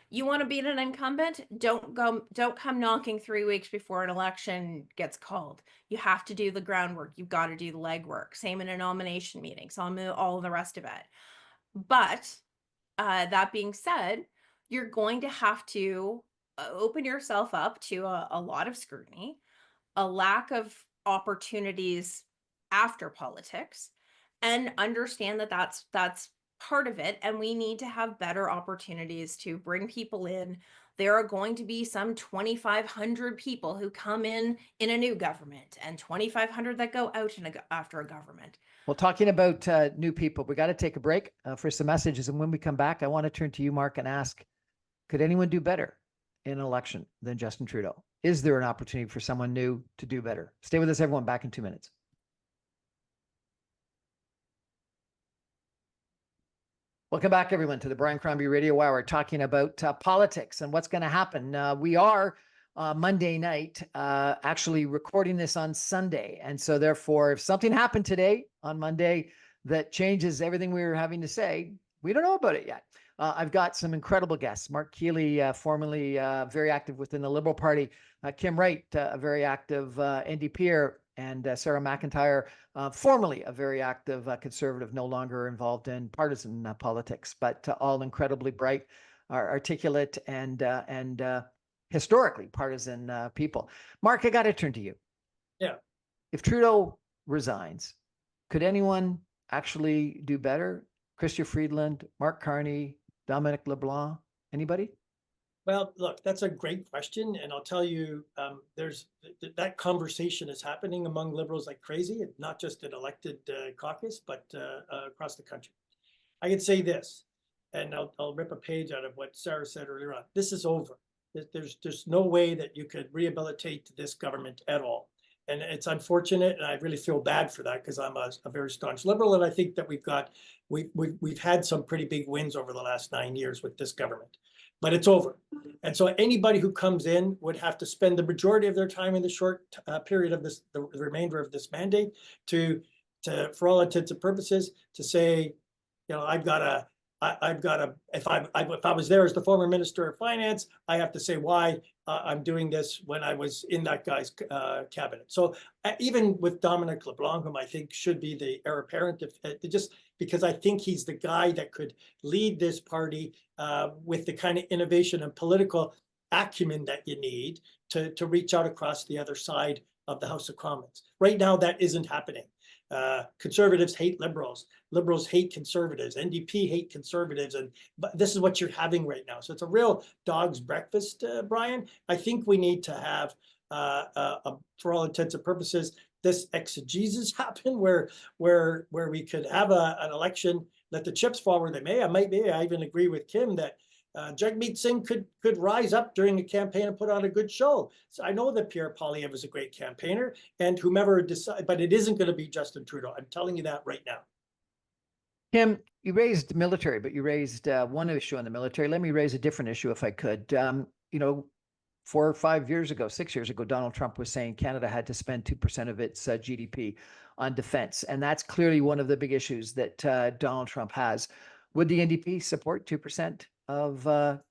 You want to beat an incumbent? Don't come knocking 3 weeks before an election gets called. You have to do the groundwork. You've got to do the legwork. Same in a nomination meeting. So all the rest of it. But that being said, you're going to have to open yourself up to a lot of scrutiny, a lack of opportunities after politics, and understand that that's part of it. And we need to have better opportunities to bring people in. There are going to be some 2,500 people who come in a new government and 2,500 that go out after a government. Well, talking about new people, we got to take a break for some messages. And when we come back, I want to turn to you, Mark, and ask, could anyone do better in an election than Justin Trudeau? Is there an opportunity for someone new to do better? Stay with us, everyone. Back in 2 minutes. Welcome back, everyone, to the Brian Crombie Radio Hour. We're talking about politics and what's going to happen. We are Monday night, actually recording this on Sunday. And so therefore, if something happened today on Monday that changes everything we were having to say, we don't know about it yet. I've got some incredible guests. Mark Keeley, formerly very active within the Liberal Party. Kim Wright, a very active NDPer, and Sarah McIntyre, formerly a very active conservative, no longer involved in partisan politics, but all incredibly bright, articulate, and historically partisan people. Mark, I got to turn to you. Yeah. If Trudeau resigns, could anyone actually do better? Chrystia Freeland, Mark Carney, Dominic LeBlanc, anybody? Well, look, that's a great question. And I'll tell you, there's that conversation is happening among Liberals like crazy, not just in elected caucus, but across the country. I can say this, and I'll rip a page out of what Sarah said earlier on. This is over. There's no way that you could rehabilitate this government at all. And it's unfortunate, and I really feel bad for that because I'm a very staunch liberal, and I think that we've had some pretty big wins over the last 9 years with this government, but it's over. And so anybody who comes in would have to spend the majority of their time in the short period of the remainder of this mandate to, for all intents and purposes, to say, you know, I've got to, if I was there as the former Minister of Finance, I have to say why I'm doing this when I was in that guy's cabinet. So even with Dominic LeBlanc, whom I think should be the heir apparent, just because I think he's the guy that could lead this party with the kind of innovation and political acumen that you need to reach out across the other side of the House of Commons. Right now, that isn't happening. Conservatives hate liberals. Liberals hate conservatives. NDP hate conservatives. But this is what you're having right now. So it's a real dog's breakfast, Brian. I think we need to have, for all intents and purposes, this exegesis happen where we could have an election, let the chips fall where they may. I even agree with Kim that Jagmeet Singh could rise up during a campaign and put on a good show. So I know that Pierre Poilievre is a great campaigner, and whomever decides, but it isn't going to be Justin Trudeau. I'm telling you that right now. Kim, you raised military, but you raised one issue on the military. Let me raise a different issue if I could. You know, 4 or 5 years ago, 6 years ago, Donald Trump was saying Canada had to spend 2% of its GDP on defense. And that's clearly one of the big issues that Donald Trump has. Would the NDP support 2% of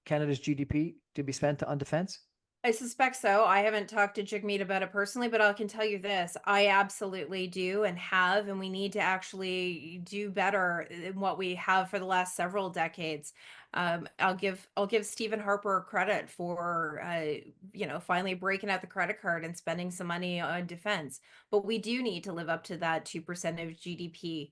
Canada's GDP to be spent on defense? I suspect so. I haven't talked to Jagmeet about it personally, but I can tell you this. I absolutely do and have, and we need to actually do better than what we have for the last several decades. I'll give Stephen Harper credit for you know, finally breaking out the credit card and spending some money on defense. But we do need to live up to that 2% of GDP.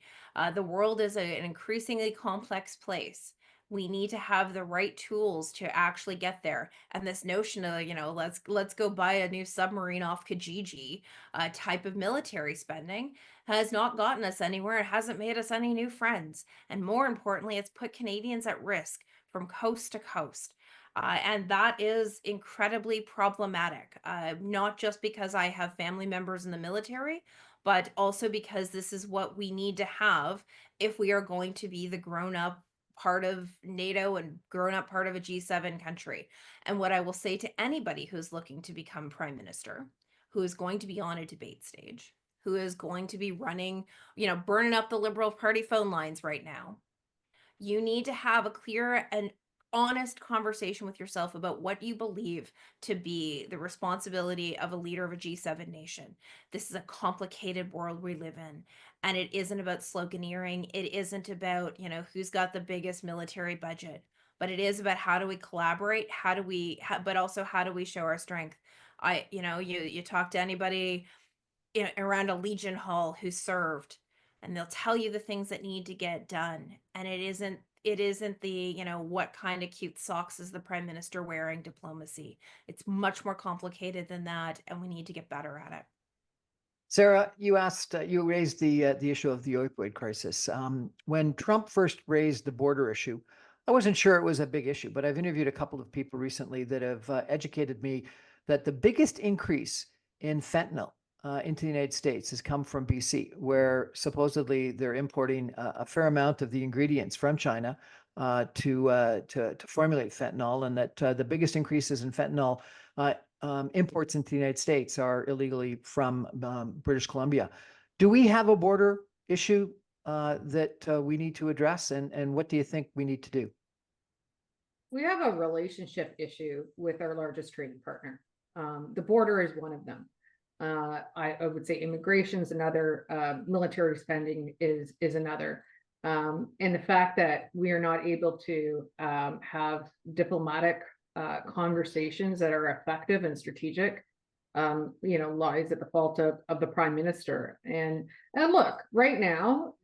The world is an increasingly complex place. We need to have the right tools to actually get there. And this notion of, you know, let's go buy a new submarine off Kijiji type of military spending has not gotten us anywhere. It hasn't made us any new friends. And more importantly, it's put Canadians at risk from coast to coast. And that is incredibly problematic, not just because I have family members in the military, but also because this is what we need to have if we are going to be the grown-up part of NATO and grown up part of a G7 country. And what I will say to anybody who's looking to become prime minister, who is going to be on a debate stage, who is going to be running, you know, burning up the Liberal Party phone lines right now, you need to have a clear and honest conversation with yourself about what you believe to be the responsibility of a leader of a G7 nation. This is a complicated world we live in, and it isn't about sloganeering. It isn't about, you know, who's got the biggest military budget, but it is about how do we collaborate, how do we, but also how do we show our strength. You know, you talk to anybody around a Legion Hall who served, and they'll tell you the things that need to get done, and it isn't the, you know, what kind of cute socks is the prime minister wearing diplomacy. It's much more complicated than that, and we need to get better at it. Sarah, you raised the issue of the opioid crisis. When Trump first raised the border issue, I wasn't sure it was a big issue, but I've interviewed a couple of people recently that have educated me that the biggest increase in fentanyl into the United States has come from BC, where supposedly they're importing a fair amount of the ingredients from China to formulate fentanyl, and that the biggest increases in fentanyl imports into the United States are illegally from British Columbia. Do we have a border issue that we need to address, and what do you think we need to do? We have a relationship issue with our largest trading partner. The border is one of them. I would say immigration is another, military spending is another. And the fact that we are not able to have diplomatic conversations that are effective and strategic, you know, lies at the fault of the prime minister. And look, right now,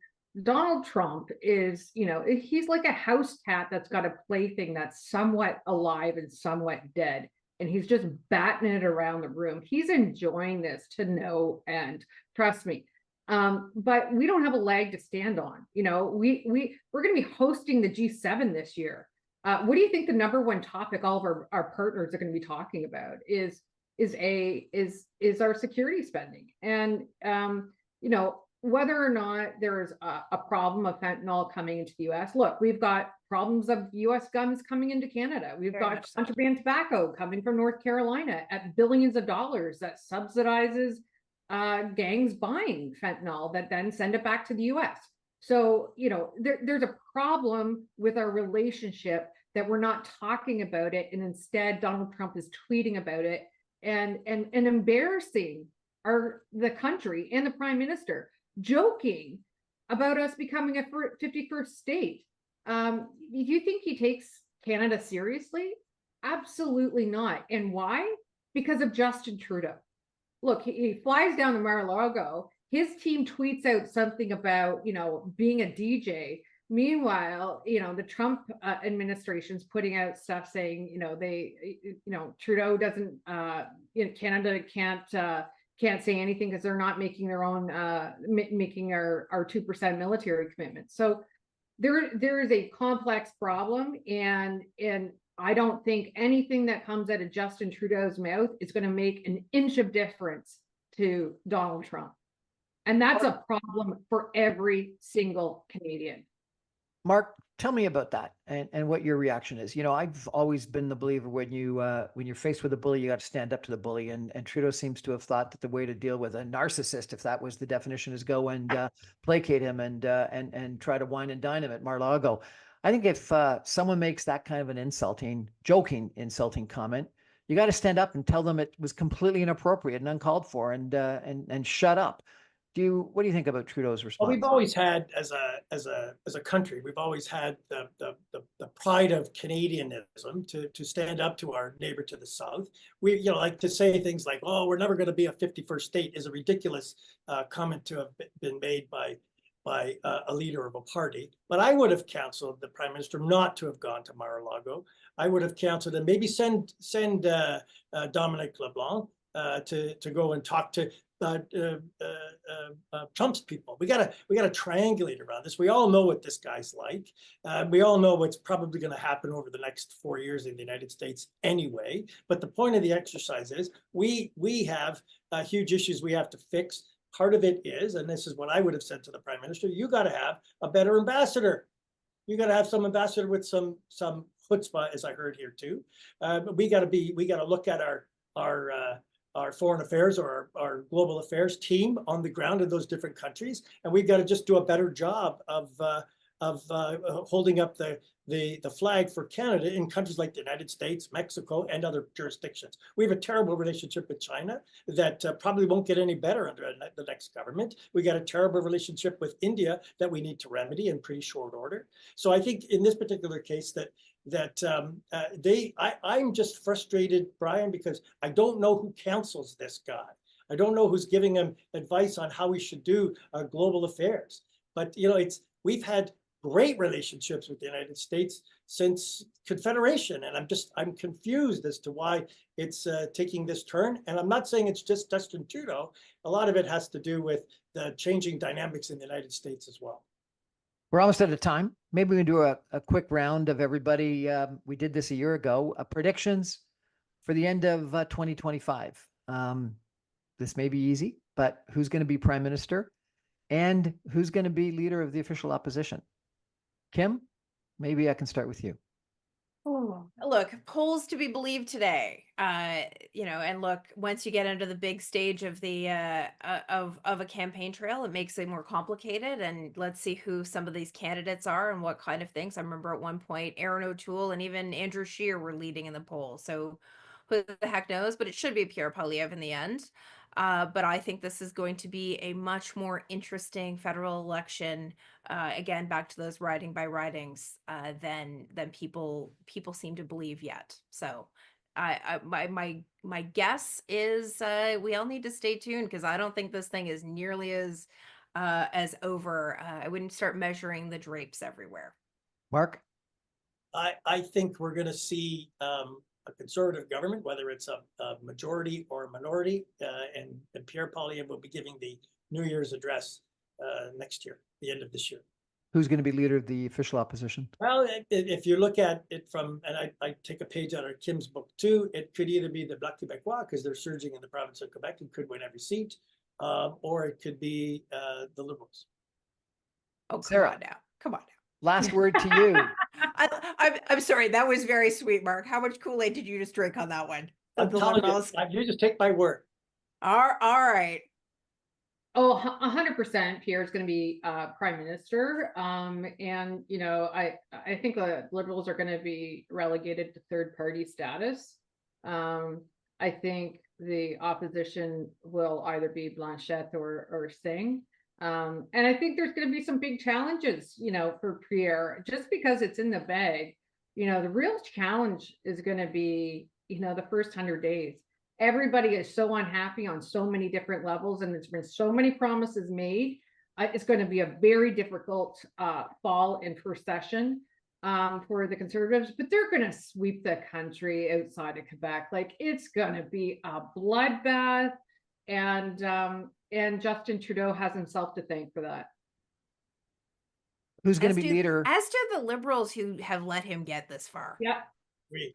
Donald Trump is, you know, he's like a house cat that's got a plaything that's somewhat alive and somewhat dead. And he's just batting it around the room. He's enjoying this to no end, trust me. But we don't have a leg to stand on. You know, we're going to be hosting the G7 this year. What do you think the number one topic all of our partners are going to be talking about is our security spending? And you know, whether or not there's a problem of fentanyl coming into the US. Look, we've got problems of US guns coming into Canada. We've Very got much so. contraband tobacco coming from North Carolina at billions of dollars that subsidizes gangs buying fentanyl that then send it back to the US. So, you know, there's a problem with our relationship that we're not talking about it. And instead, Donald Trump is tweeting about it and embarrassing the country and the prime minister, joking about us becoming a 51st state. Do you think he takes Canada seriously? Absolutely not. And why? Because of Justin Trudeau. Look, he flies down to Mar-a-Lago. His team tweets out something about, you know, being a DJ. Meanwhile, you know, the Trump administration's putting out stuff saying, you know, Trudeau doesn't, Canada can't say anything because they're not making their own, making our 2% military commitment. So there is a complex problem, and I don't think anything that comes out of Justin Trudeau's mouth is going to make an inch of difference to Donald Trump. And that's a problem for every single Canadian. Mark, tell me about that and what your reaction is. You know, I've always been the believer when you're faced with a bully, you got to stand up to the bully. And Trudeau seems to have thought that the way to deal with a narcissist, if that was the definition, is go and placate him and try to wine and dine him at Mar-a-Lago. I think if someone makes that kind of an joking, insulting comment, you got to stand up and tell them it was completely inappropriate and uncalled for, and shut up. What do you think about Trudeau's response? Well, we've always had, as a country, we've always had the pride of Canadianism to stand up to our neighbor to the south. We, you know, like to say things like, "Oh, we're never going to be a 51st state," is a ridiculous comment to have been made by a leader of a party. But I would have counseled the Prime Minister not to have gone to Mar-a-Lago. I would have counseled him maybe send Dominic LeBlanc to go and talk to Trump's people. We gotta triangulate around this. We all know what this guy's like. We all know what's probably going to happen over the next 4 years in the United States anyway. But the point of the exercise is we have huge issues we have to fix. Part of it is, and this is what I would have said to the Prime Minister, you got to have a better ambassador. You got to have some ambassador with some chutzpah, as I heard here too. We got to look at our foreign affairs or our global affairs team on the ground in those different countries, and we've got to just do a better job of holding up the flag for Canada in countries like the United States, Mexico, and other jurisdictions. We have a terrible relationship with China that probably won't get any better under the next government. We got a terrible relationship with India that we need to remedy in pretty short order. So I think in this particular case I'm just frustrated, Brian, because I don't know who counsels this guy. I don't know who's giving him advice on how we should do global affairs. But you know, we've had great relationships with the United States since Confederation, and I'm confused as to why it's taking this turn. And I'm not saying it's just Justin Trudeau. A lot of it has to do with the changing dynamics in the United States as well. We're almost out of time. Maybe we can do a quick round of everybody. We did this a year ago. Predictions for the end of 2025. This may be easy, but who's going to be Prime Minister and who's going to be leader of the official opposition? Kim, maybe I can start with you. Oh, look, polls to be believed today. And look, once you get into the big stage of the of a campaign trail, it makes it more complicated. And let's see who some of these candidates are and what kind of things. I remember at one point, Aaron O'Toole and even Andrew Scheer were leading in the poll. So who the heck knows? But it should be Pierre Poilievre in the end. But I think this is going to be a much more interesting federal election. Again, back to those riding by ridings than people seem to believe yet. So my guess is we all need to stay tuned, because I don't think this thing is nearly as over. I wouldn't start measuring the drapes everywhere. Mark? I think we're going to see a conservative government, whether it's a majority or a minority, and Pierre Poilievre will be giving the New Year's address next year, the end of this year. Who's going to be leader of the official opposition? Well, if you look at it from, and I take a page out of Kim's book too, it could either be the Bloc Québécois, because they're surging in the province of Quebec and could win every seat, or it could be the Liberals. Oh, come Sarah. on now. Come on now. Last word to you. I'm sorry. That was very sweet, Mark. How much Kool-Aid did you just drink on that one? I'm telling you just take my word. All right. Oh, 100% Pierre is going to be prime minister. And, you know, I think the Liberals are going to be relegated to third party status. I think the opposition will either be Blanchette or Singh. And I think there's going to be some big challenges, you know, for Pierre, just because it's in the bag. You know, the real challenge is going to be, you know, the first 100 days. Everybody is so unhappy on so many different levels, and there's been so many promises made. It's going to be a very difficult fall and first session for the Conservatives, but they're going to sweep the country outside of Quebec. Like, it's going to be a bloodbath, and Justin Trudeau has himself to thank for that. Who's going to be leader? As do the Liberals who have let him get this far. Yeah,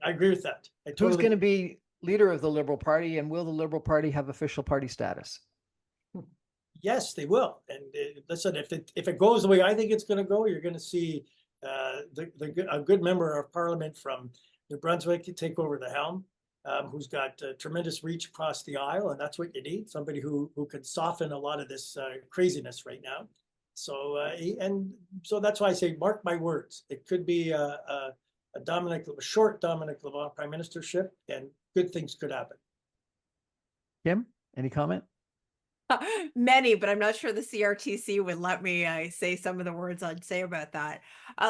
I agree with that. Who's going to be leader of the Liberal Party, and will the Liberal Party have official party status? Yes, they will. And listen, if it goes the way I think it's going to go, you're going to see a good member of Parliament from New Brunswick to take over the helm, who's got tremendous reach across the aisle, and that's what you need. Somebody who can soften a lot of this craziness right now. So so that's why I say, mark my words. It could be a short Dominic Lavaught prime ministership, and good things could happen. Kim, any comment? Many, but I'm not sure the CRTC would let me say some of the words I'd say about that.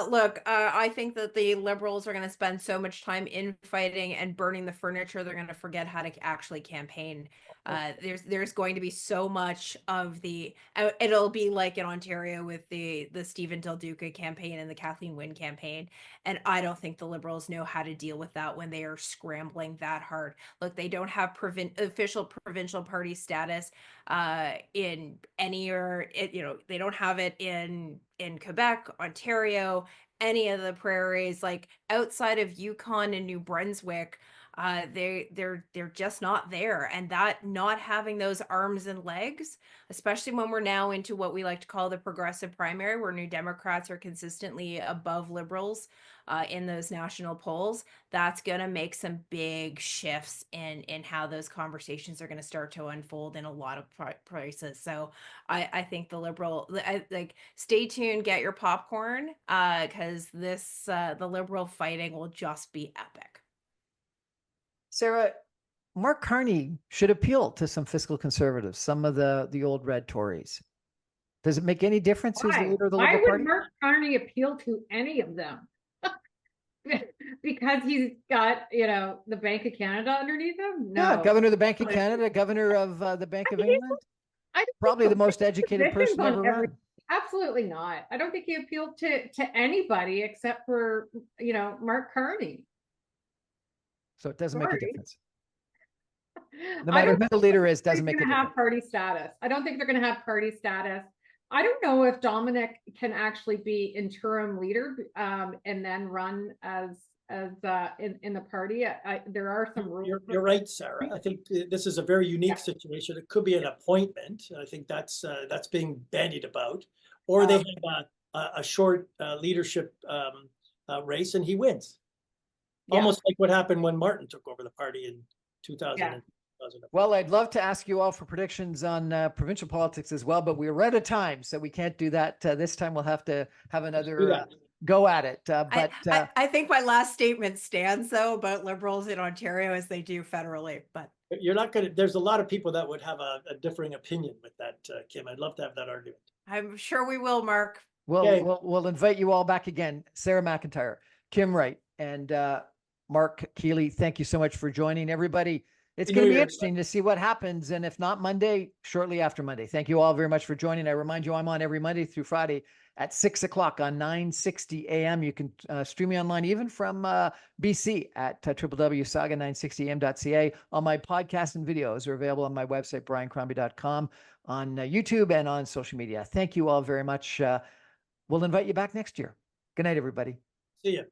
Look, I think that the Liberals are going to spend so much time infighting and burning the furniture, they're going to forget how to actually campaign. There's going to be so much of the, it'll be like in Ontario with the Stephen Del Duca campaign and the Kathleen Wynne campaign. And I don't think the Liberals know how to deal with that when they are scrambling that hard. Look, they don't have official provincial party status in any, or you know, they don't have it in Quebec, Ontario, any of the prairies, like outside of Yukon and New Brunswick. They're just not there, and that not having those arms and legs, especially when we're now into what we like to call the progressive primary, where New Democrats are consistently above Liberals in those national polls, that's going to make some big shifts in how those conversations are going to start to unfold in a lot of places. So I think the stay tuned, get your popcorn, because the Liberal fighting will just be epic. Sarah, Mark Carney should appeal to some fiscal conservatives, some of the old red Tories. Does it make any difference who's the leader of the Liberal Party? Why would Mark Carney appeal to any of them? Because he's got, you know, the Bank of Canada underneath him? No. Yeah, governor of the Bank of Canada, governor of the Bank of England. Probably the most educated person ever run. Absolutely not. I don't think he appealed to anybody except for, you know, Mark Carney. So it doesn't make a difference. No matter who the leader is, doesn't make a difference. Have party status. I don't think they're going to have party status. I don't know if Dominic can actually be interim leader and then run as in the party. There are some rules. You're right, Sarah. I think this is a very unique situation. It could be an appointment. I think that's being bandied about, or they have a short leadership race and he wins. Almost like what happened when Martin took over the party in 2000. Yeah. Well, I'd love to ask you all for predictions on provincial politics as well, but we're out of time, so we can't do that this time. We'll have to have another go at it. But I think my last statement stands, though, about Liberals in Ontario as they do federally. But you're not going to. There's a lot of people that would have a differing opinion with that, Kim. I'd love to have that argument. I'm sure we will, Mark. We'll invite you all back again. Sarah McIntyre, Kim Wright, and Mark Keeley, thank you so much for joining, everybody. It's going to be interesting to see what happens. And if not Monday, shortly after Monday. Thank you all very much for joining. I remind you, I'm on every Monday through Friday at 6 o'clock on 960 AM. You can stream me online, even from BC at www.saga960am.ca. All my podcasts and videos are available on my website, briancrombie.com, on YouTube and on social media. Thank you all very much. we'll invite you back next year. Good night, everybody. See ya.